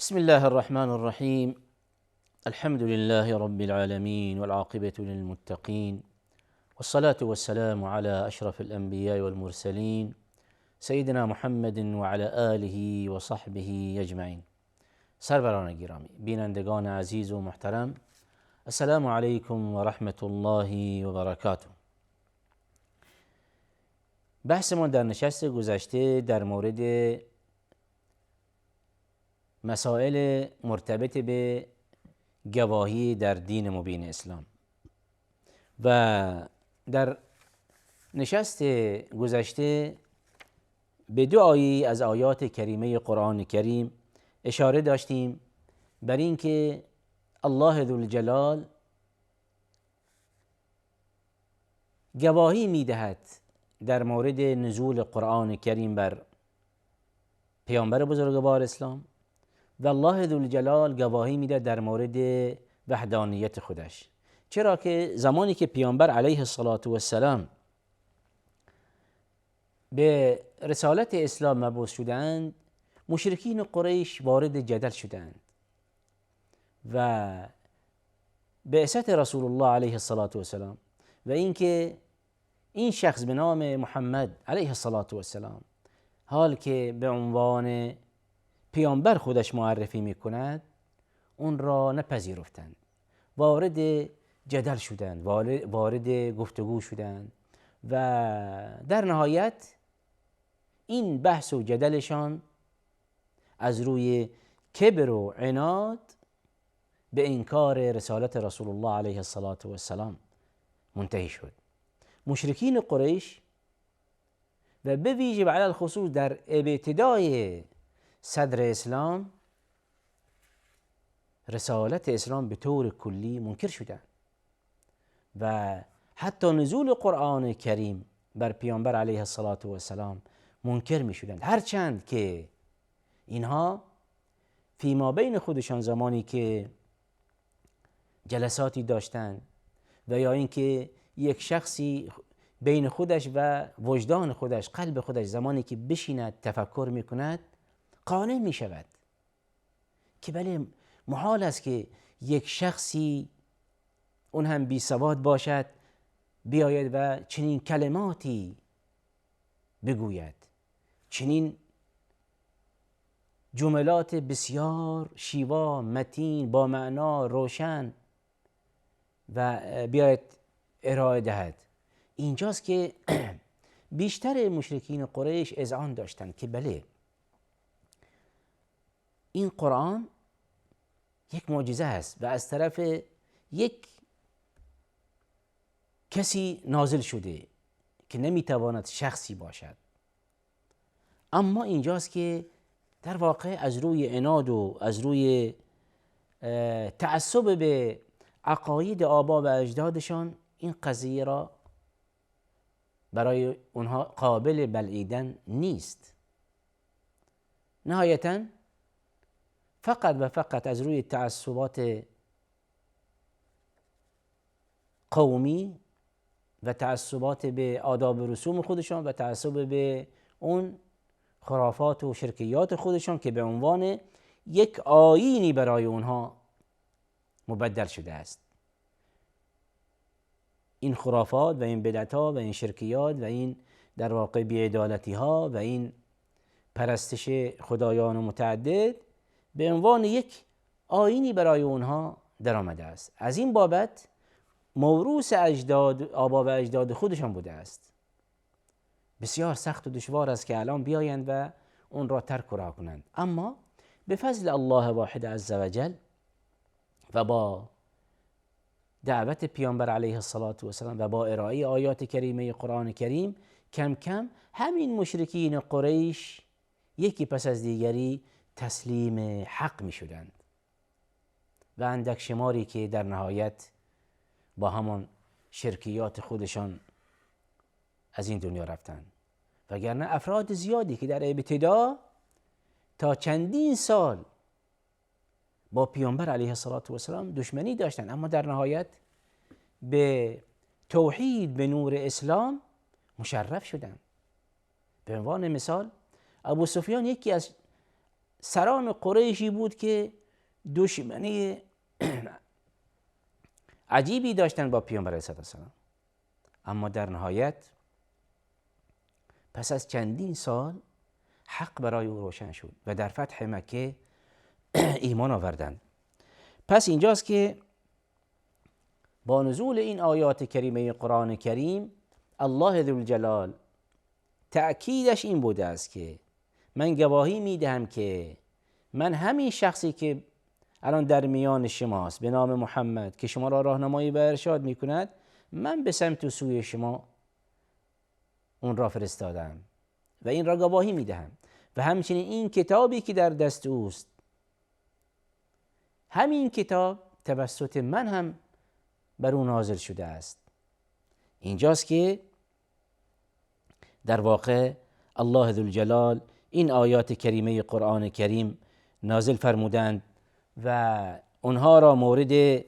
بسم الله الرحمن الرحيم. الحمد لله رب العالمين والعاقبة للمتقين، والصلاة والسلام على أشرف الأنبياء والمرسلين سيدنا محمد وعلى آله وصحبه أجمعين. سروران گرامی، بینندگان عزیز و محترم، السلام علیکم و رحمت الله و برکاته. بحثمان در نشست گذشته در مورد مسائل مرتبط به گواهی در دین مبین اسلام و در نشست گذشته به دو آیه از آیات کریمه قرآن کریم اشاره داشتیم بر اینکه الله ذوالجلال گواهی میدهد در مورد نزول قرآن کریم بر پیامبر بزرگوار اسلام و الله ذوالجلال گواهی میده در مورد وحدانیت خودش. چرا که زمانی که پیامبر علیه السلام به رسالت اسلام مبعوث شدند، مشرکین قریش وارد جدل شدند و بعثت رسول الله علیه السلام و اینکه این شخص به نام محمد علیه السلام حال که به عنوان پیامبر خودش معرفی میکند اون را نپذیرفتند، وارد جدل شدند، وارد گفتگو شدند و در نهایت این بحث و جدلشان از روی کبر و عناد به انکار رسالت رسول الله علیه السلام منتهی شد. مشرکین قریش و به ویژه و علی الخصوص در ابتدای صدر اسلام رسالت اسلام به طور کلی منکر شدند و حتی نزول قرآن کریم بر پیامبر علیه السلام منکر می شدند، هرچند که اینها فیما بین خودشان زمانی که جلساتی داشتند و یا اینکه یک شخصی بین خودش و وجدان خودش، قلب خودش زمانی که بشیند تفکر می کند قانع می شود که بله محال است که یک شخصی اون هم بی سواد باشد بیاید و چنین کلماتی بگوید، چنین جملات بسیار شیوا، متین، با معنا، روشن و بیاید ارائه دهد. اینجاست که بیشتر مشرکین قریش اذعان داشتند که بله این قرآن یک معجزه است و از طرف یک کسی نازل شده که نمیتواند شخصی باشد. اما اینجاست که در واقع از روی عناد و از روی تعصب به عقاید آبا و اجدادشان این قضیه را برای اونها قابل بلعیدن نیست. نهایتاً فقط و فقط از روی تعصبات قومی و تعصبات به آداب و رسوم خودشان و تعصب به اون خرافات و شرکیات خودشان که به عنوان یک آیینی برای اونها مبدل شده است. این خرافات و این بدعت‌ها و این شرکیات و این در واقع بی‌عدالتی‌ها و این پرستش خدایان متعدد به عنوان یک آیینی برای اونها در آمده است. از این بابت موروث آبا و اجداد خودشان بوده است. بسیار سخت و دشوار است که الان بیایند و اون را ترک و رها کنند. اما به فضل الله واحد عزوجل و با دعوت پیامبر علیه السلام و با ارائه آیات کریمه قرآن کریم کم کم همین مشرکین قریش یکی پس از دیگری تسلیم حق می شدند و اندک شماری که در نهایت با همان شرکیات خودشان از این دنیا رفتند، وگرنه افراد زیادی که در ابتدا تا چندین سال با پیامبر علیه السلام دشمنی داشتند اما در نهایت به توحید، به نور اسلام مشرف شدند. به عنوان مثال ابو سفیان یکی از سران قریشی بود که دشمنی عجیبی داشتن با پیامبر علیه السلام. اما در نهایت پس از چندین سال حق برای او روشن شد و در فتح مکه ایمان آوردند. پس اینجاست که با نزول این آیات کریمه قرآن کریم الله ذوالجلال تأکیدش این بوده است که من گواهی میدهم که من همین شخصی که الان در میان شماست به نام محمد که شما را راهنمایی و ارشاد میکند، من به سمت و سوی شما اون را فرستادم و این را گواهی میدهم و همچنین این کتابی که در دست اوست، همین کتاب توسط من هم بر او نازل شده است. اینجاست که در واقع الله ذوالجلال این آیات کریمه قرآن کریم نازل فرمودند و اونها را مورد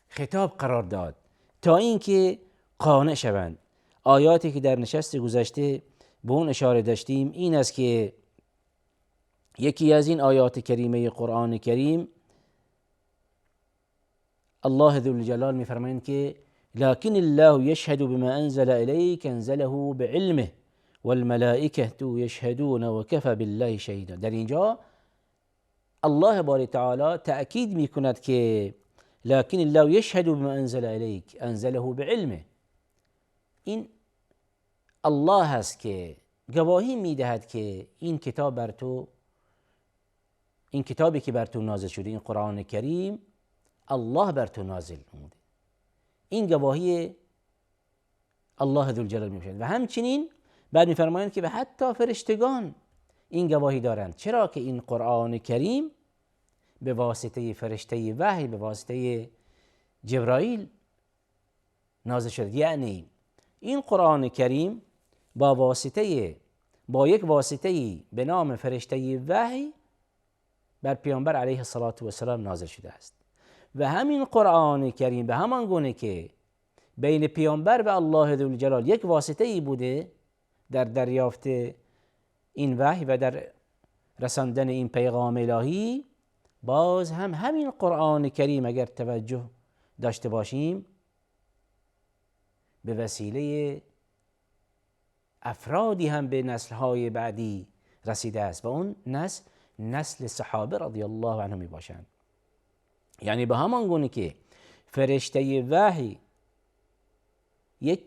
خطاب قرار داد تا اینکه قانع شوند. آیاتی که در نشست گذشته به اون اشاره داشتیم این است که یکی از این آیات کریمه قرآن کریم الله ذوالجلال میفرمایند که لكن الله يشهد بما انزل اليك انزله بعلمه والملائكه يشهدون وكفى بالله شهيدا. در اینجا الله باری تعالی تأکید میکند که لكن الله يشهد بما انزل اليك انزله بعلمه، این الله هست که گواهی میدهد که این کتاب بر تو، این کتابی که بر تو نازل شده، این قرآن کریم الله بر تو نازل نموده. این گواهی الله ذوالجلال میباشد و همچنین بعد میفرمایند که به حتی فرشتگان این گواهی دارند. چرا که این قرآن کریم به واسطه فرشته وحی، به واسطه جبرائیل نازل شد. یعنی این قرآن کریم با یک واسطه به نام فرشته وحی بر پیامبر علیه السلام نازل شده است و همین قرآن کریم به همان گونه که بین پیامبر و الله ذوالجلال یک واسطه‌ای بوده در دریافت این وحی و در رساندن این پیغام الهی، باز هم همین قرآن کریم اگر توجه داشته باشیم به وسیله افرادی هم به نسل‌های بعدی رسیده است و اون نسل صحابه رضی الله عنهم می باشند. یعنی به همان گونه که فرشته وحی یک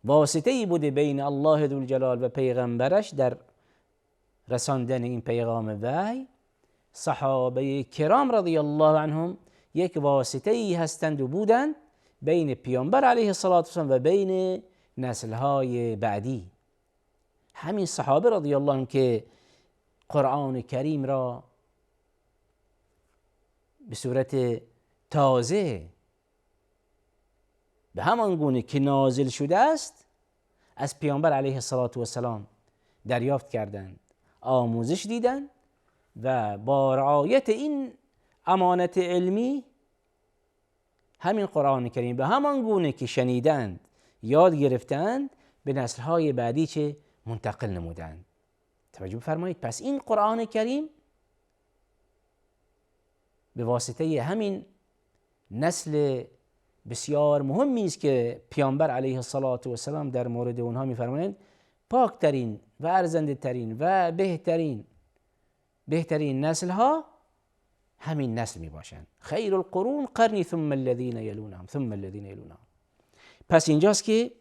واسطه‌ای بوده بین الله ذوالجلال و پیغمبرش در رساندن این پیغام وحی، صحابه کرام رضی الله عنهم یک واسطه‌ای هستند و بودند بین پیامبر علیه السلام و بین نسل‌های بعدی. همین صحابه رضی الله عنهم که قرآن کریم را به صورت تازه به همان گونه که نازل شده است از پیامبر علیه السلام دریافت کردند، آموزش دیدند و با رعایت این امانت علمی همین قرآن کریم به همان گونه که شنیدند، یاد گرفتند، به نسل‌های بعدی چه منتقل نمودند. توجه فرمایید. پس این قرآن کریم به واسطه همین نسل بسیار مهمی است که پیامبر علیه السلام در مورد اونها می‌فرمایند پاکترین و ارزنده ترین و بهترین نسل ها همین نسل می باشند. خیر القرون قرنی ثم الذین یلونهم ثم الذین یلونهم. پس اینجاست که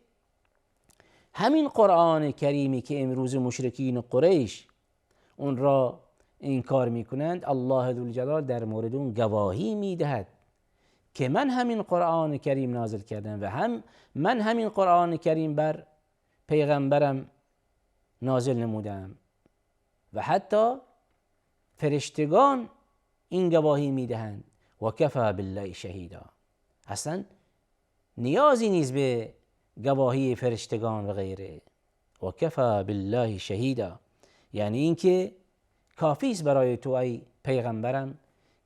همین قرآن کریمی که امروز مشرکین قریش اون را انکار میکنند، الله ذوالجلال در مورد اون گواهی میدهد که من همین قرآن کریم نازل کردم و من همین قرآن کریم بر پیغمبرم نازل نمودم و حتی فرشتگان این گواهی میدهند و کفی بالله شهیدا. اصلا نیازی نیست به گواهی فرشتگان و غیره. و کفی بالله شهیدا یعنی اینکه کافی است برای تو ای پیغمبرم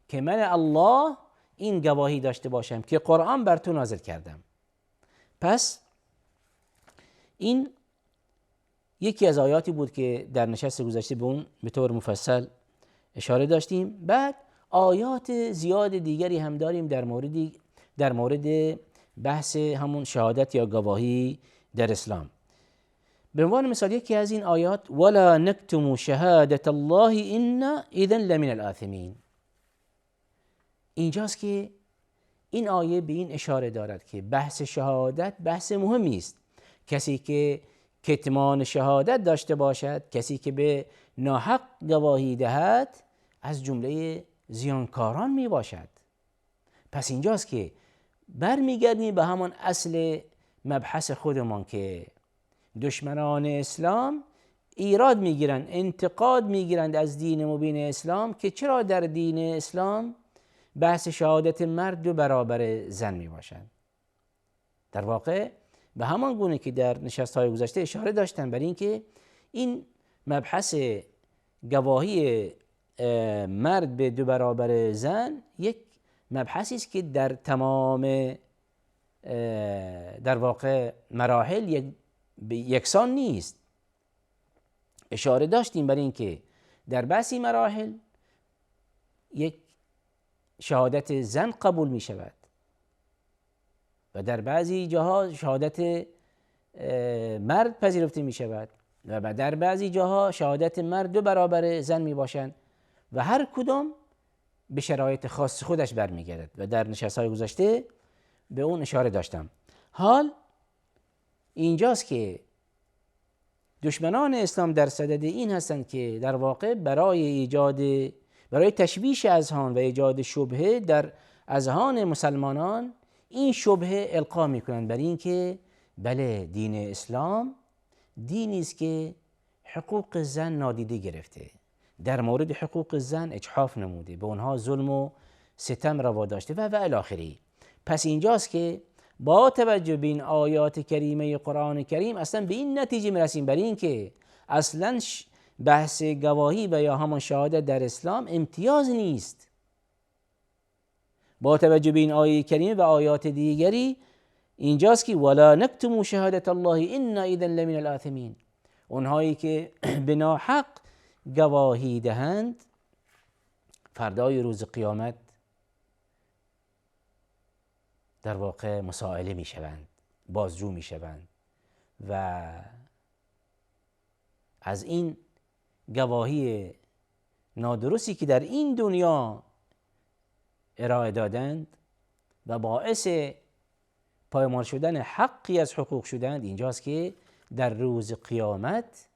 که من الله این گواهی داشته باشم که قرآن بر تو نازل کردم. پس این یکی از آیاتی بود که در نشست گذشته به اون به طور مفصل اشاره داشتیم. بعد آیات زیاد دیگری هم داریم در مورد بحث همون شهادت یا گواهی در اسلام. به عنوان مثال یکی از این آیات ولا نکتم شهادت الله انا اذا لمن الآثمین، اینجاست که این آیه به این اشاره دارد که بحث شهادت بحث مهمی است. کسی که کتمان شهادت داشته باشد، کسی که به ناحق گواهی دهد، از جمله زیانکاران می باشد. پس اینجاست که برمیگردیم به همان اصل مبحث خودمان که دشمنان اسلام ایراد میگیرند، انتقاد میگیرند از دین مبین اسلام که چرا در دین اسلام بحث شهادت مرد 2 برابر زن می باشد. در واقع به همان گونه که در نشست‌های گذشته اشاره داشتن بر این که این مبحث گواهی مرد به 2 برابر زن یک مبحثی است که در تمام در واقع مراحل یکسان نیست. اشاره داشتیم بر این که در بعضی مراحل یک شهادت زن قبول می شود و در بعضی جاها شهادت مرد پذیرفته می شود و در بعضی جاها شهادت مرد 2 برابر زن می باشند و هر کدام به شرایط خاص خودش برمیگردد و در نشست‌های گذشته به اون اشاره داشتم. حال اینجاست که دشمنان اسلام در صدد این هستند که در واقع برای تشویش اذهان و ایجاد شبهه در اذهان مسلمانان این شبهه القا میکنند بر این که بله دین اسلام دینی است که حقوق زن نادیده گرفته، در مورد حقوق زن اجحاف نموده، به اونها ظلم و ستم روا داشته و الی آخره. پس اینجاست که با توجه به این آیات کریمه قرآن کریم اصلا به این نتیجه میرسیم بر این که اصلا بحث گواهی و یا همان شهادت در اسلام امتیاز نیست. با توجه به این آیه کریمه و آیات دیگری اینجاست که ولا نکتم شهادت الله انا اذا لمن الآثمین، اونهایی که به ناحق گواهی دهند فردای روز قیامت در واقع مسائله می شوند، بازجو می شوند و از این گواهی نادرستی که در این دنیا ارائه دادند و باعث پایمال شدن حقی از حقوق شدند، اینجاست که در روز قیامت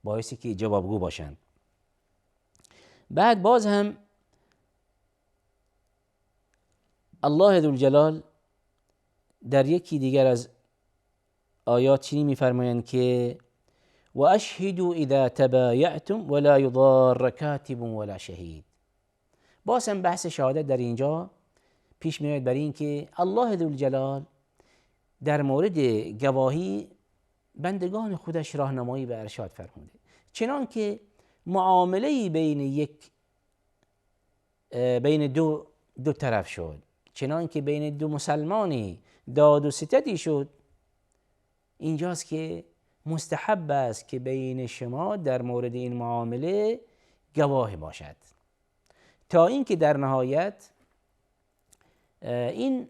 باعثی که جوابگو باشند. بعد باز هم الله ذوالجلال در یکی دیگر از آیات چنین می‌فرمایند که و اشهدوا اذا تبایعتم ولا یضار کاتب ولا شهید. باز هم بحث شهادت در اینجا پیش میاد بر این که الله ذوالجلال در مورد گواهی بندگان خودش راهنمایی و ارشاد فرموده، چنان که معامله‌ای بین دو طرف شد، چنان که بین 2 مسلمانی داد و ستدی شد، اینجاست که مستحب است که بین شما در مورد این معامله گواه باشد تا اینکه در نهایت این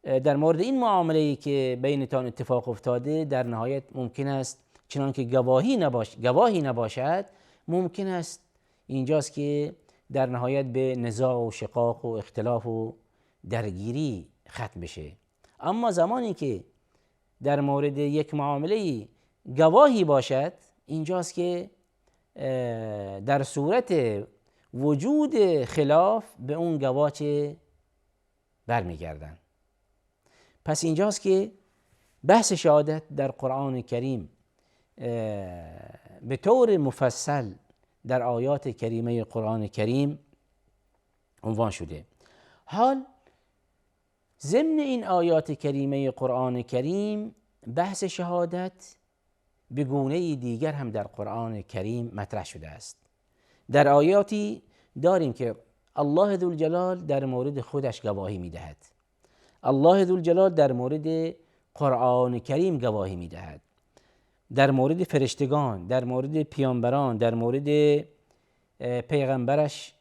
در مورد این معامله‌ای که بینتان اتفاق افتاده در نهایت ممکن است چنان که گواهی نباشد، ممکن است اینجاست که در نهایت به نزاع و شقاق و اختلاف و درگیری ختم بشه. اما زمانی که در مورد یک معامله گواهی باشد، اینجاست که در صورت وجود خلاف به اون گواه چه برمیگردن. پس اینجاست که بحث شهادت در قرآن کریم به طور مفصل در آیات کریمه قرآن کریم عنوان شده. حال ضمن این آیات کریمه قرآن کریم بحث شهادت به گونه دیگر هم در قرآن کریم مطرح شده است. در آیاتی داریم که الله ذوالجلال در مورد خودش گواهی میدهد، الله ذوالجلال در مورد قرآن کریم گواهی میدهد در مورد فرشتگان، در مورد پیامبران، در مورد پیغمبرش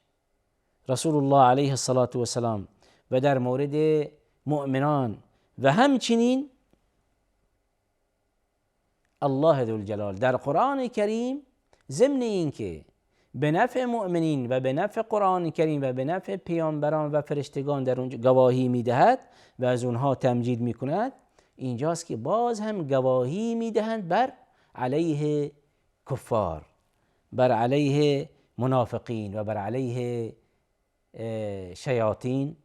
رسول الله علیه الصلاة و السلام و در مورد مؤمنان و همچنین الله ذوالجلال در قرآن کریم ضمن این که به نفع مؤمنین و به نفع قرآن کریم و به نفع پیامبران و فرشتگان در اونجا گواهی میدهد و از اونها تمجید میکند، اینجاست که باز هم گواهی میدهند بر علیه کفار، بر علیه منافقین و بر علیه شیاطین.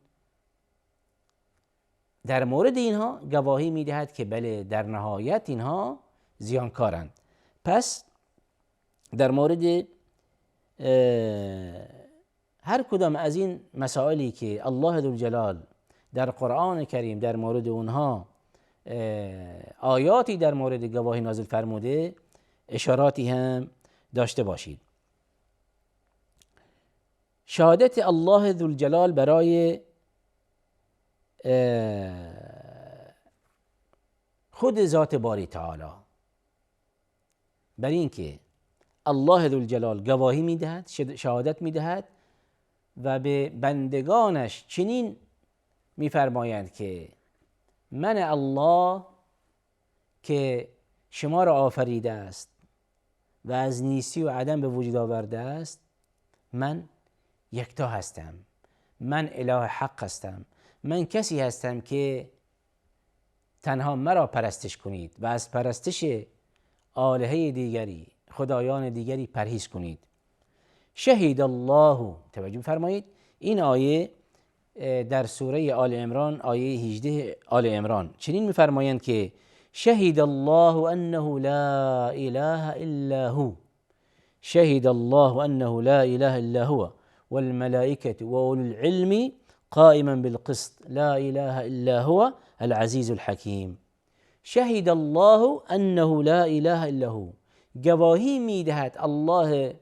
در مورد اینها گواهی میدهد که بله در نهایت اینها زیانکارند. پس در مورد هر کدام از این مسائلی که الله ذوالجلال در قرآن کریم در مورد اونها آیاتی در مورد گواهی نازل فرموده، اشاراتی هم داشته باشید. شهادت الله ذوالجلال برای خود ذات باری تعالی، بر این که الله ذوالجلال گواهی میدهد، شهادت میدهد و به بندگانش چنین میفرمایند که من الله که شما را آفریده است و از نیستی و عدم به وجود آورده است، من یکتا هستم، من اله حق هستم، من کسی هستم که تنها مرا پرستش کنید و از پرستش آلهه دیگری، خدایان دیگری پرهیز کنید. شهید الله، توجه فرمایید این آیه در سوره آل عمران، آیه 18 آل عمران چنین میفرمایند که شهید الله انه لا اله الا هو، شهید الله انه لا اله الا هو والملائكة وأولو العلم قائما بالقسط لا اله الا هو العزیز الحکیم. شهید الله انه لا اله الا هو، گواهی میدهد الله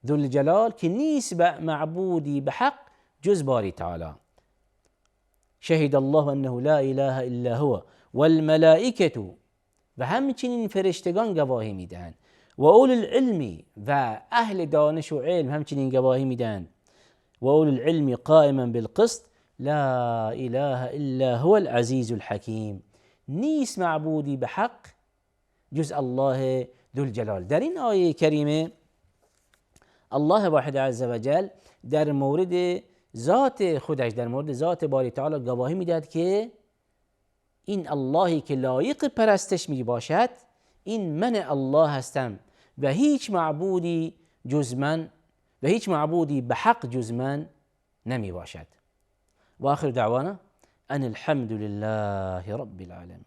ذوالجلال که نیست معبودی به حق جز باری تعالی. شهید الله انه لا اله الا هو والملائکة، و همچنین فرشتگان گواهی میدهند، و اول العلم، و اهل دانش و علم همچنین گواهی میدهند، و اول العلم قائما بالقسط لا اله الا هو العزیز الحکیم، نیست معبودی به حق جز الله ذوالجلال. در این آیه کریمه الله واحد عز وجل در مورد ذات خودش، در مورد ذات باری تعالی گواهی میدهد که این اللهی که لایق پرستش می باشد، این من الله هستم و هیچ معبودی جز من و هیچ معبودی به حق جز من نمی باشد. و آخر دعوانا ان الحمد لله رب العالمین.